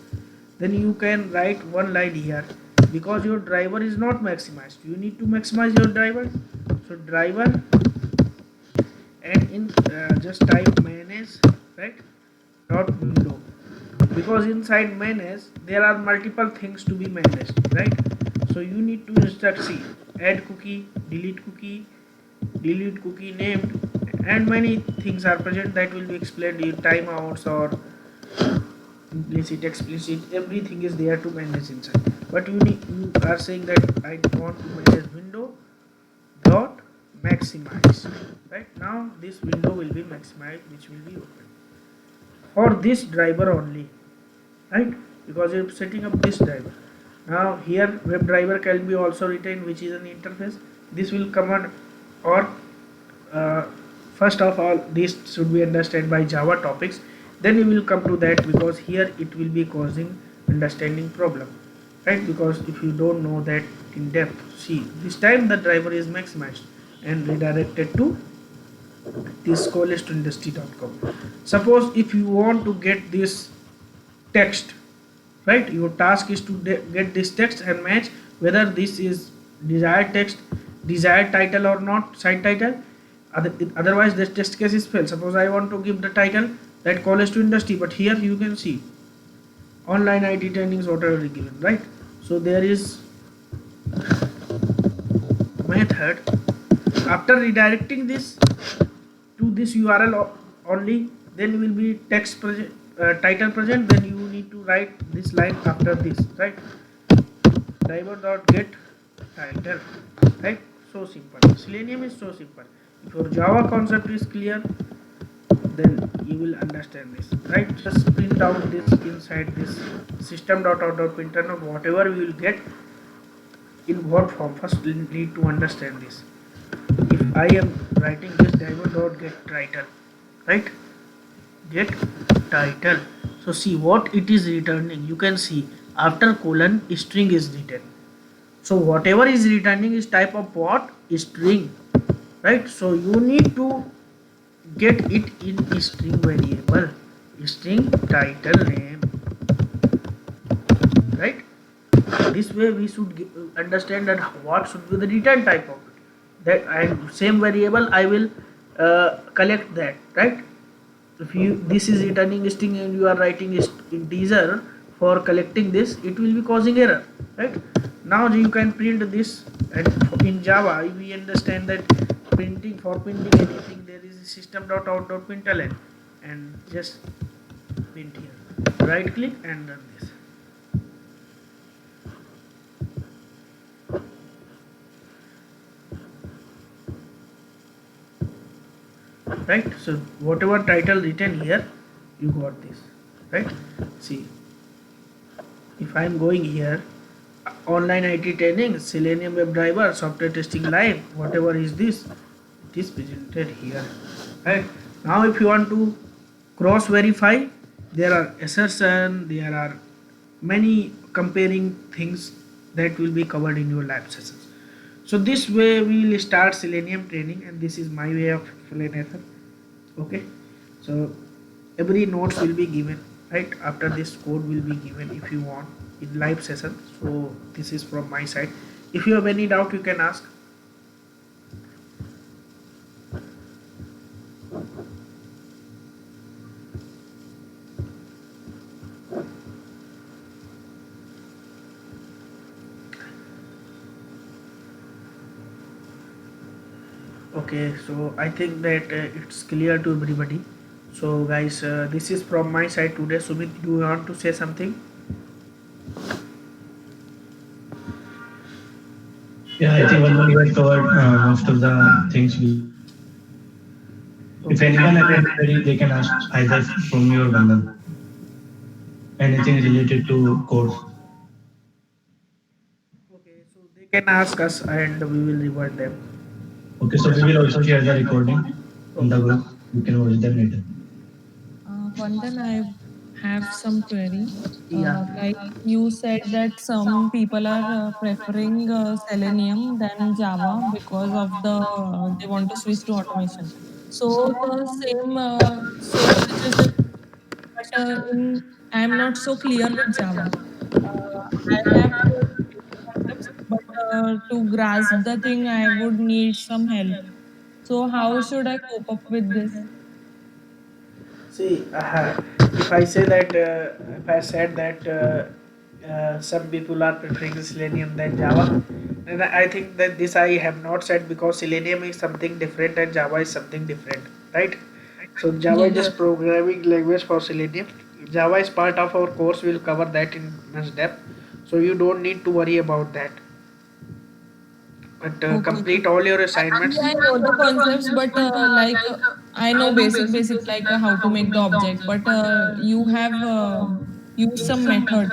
then you can write one line here, because your driver is not maximized. You need to maximize your driver. So driver and in just type manage, right, dot window, because inside manage there are multiple things to be managed, right? So you need to instruct C, add cookie, delete cookie named, and many things are present that will be explained in timeouts or explicit, everything is there to manage inside. But you are saying that I want to manage window dot maximize, right? Now this window will be maximized, which will be open for this driver only, right? Because you're setting up this driver. Now here web driver can be also written, which is an interface. This will command or first of all this should be understood by Java topics, then we will come to that, because here it will be causing understanding problem, right? Because if you don't know that in depth, see this time the driver is maximized and redirected to this college to industry.com. Suppose if you want to get this text, right, your task is to get this text and match whether this is desired text, desired title or not, site title. Otherwise this test case is failed. Suppose I want to give the title that college to industry. But here you can see online IT trainings whatever is given, right? So there is method. After redirecting this to this URL only, then you will be text present, title present, then you need to write this line after this, right? Driver.get title, right? So simple. Selenium is so simple. If your Java concept is clear, then you will understand this, right? Just print out this inside this system.out.println of whatever we will get in what form. First we need to understand this. If I am writing this driver.get title, right? Get title. So see what it is returning. You can see after colon string is written. So whatever is returning is type of what? String, right? So you need to get it in string variable, string title name, right? This way we should understand that what should be the return type of it, that and same variable I will collect that, right? If you this is returning string and you are writing integer for collecting this, it will be causing error, right? Now you can print this, and in Java we understand that printing anything there is a system.out.println, and just print here, right click and run this. Right, so whatever title written here, you got this, right? See, if I am going here, online IT training, Selenium WebDriver, software testing live, whatever is this, it is presented here, right? Now if you want to cross verify, there are assertion, there are many comparing things that will be covered in your lab sessions. So this way we will start Selenium training, and this is my way of explanation. Okay, so every notes will be given, right? After this code will be given if you want in live session. So this is from my side. If you have any doubt, you can ask. Okay, so I think that it's clear to everybody. So guys, this is from my side today. Sumit, do you want to say something? Yeah, I think Vandana, you have covered most of the things. If Okay. anyone has any query, they can ask either from you or Vandana. Anything related to code. Okay, so they can ask us and we will reward them. Okay, so we will also share the recording in the group. You can watch them later. Vandan, I have some query. Yeah. Like you said that some people are preferring Selenium than Java because of the they want to switch to automation. So the same suggestion, but I am not so clear with Java. I have concepts, but to grasp the thing, I would need some help. So how should I cope up with this? See, if I say that, if I said that some people are preferring Selenium than Java, then I think that this I have not said, because Selenium is something different and Java is something different, right? So Java is Yes. just programming language for Selenium. Java is part of our course. We'll cover that in much depth, so you don't need to worry about that. But Okay. complete all your Actually, assignments. I know the concepts, but I know basic like how to make the object. But you have used some method,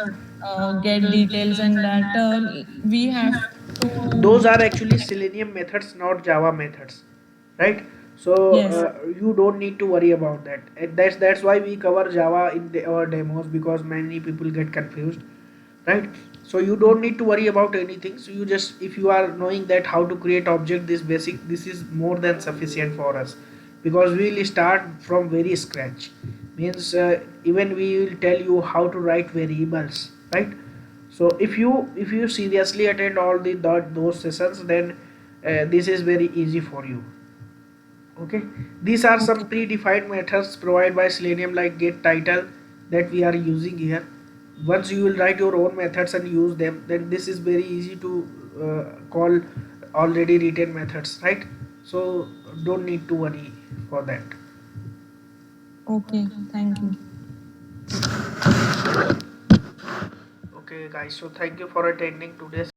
get details, and that we have to. Those are actually Selenium methods, not Java methods, right? So Yes. you don't need to worry about that, and that's why we cover Java in our demos, because many people get confused, right? So you don't need to worry about anything. So you just, if you are knowing that how to create object, this basic, this is more than sufficient for us, because we will start from very scratch. Means even we will tell you how to write variables, right? So if you seriously attend all those sessions, then this is very easy for you. Okay, these are some predefined methods provided by Selenium, like get title, that we are using here. Once you will write your own methods and use them, then this is very easy to call already written methods, right? So don't need to worry for that. Okay, thank you. Okay guys, so thank you for attending today's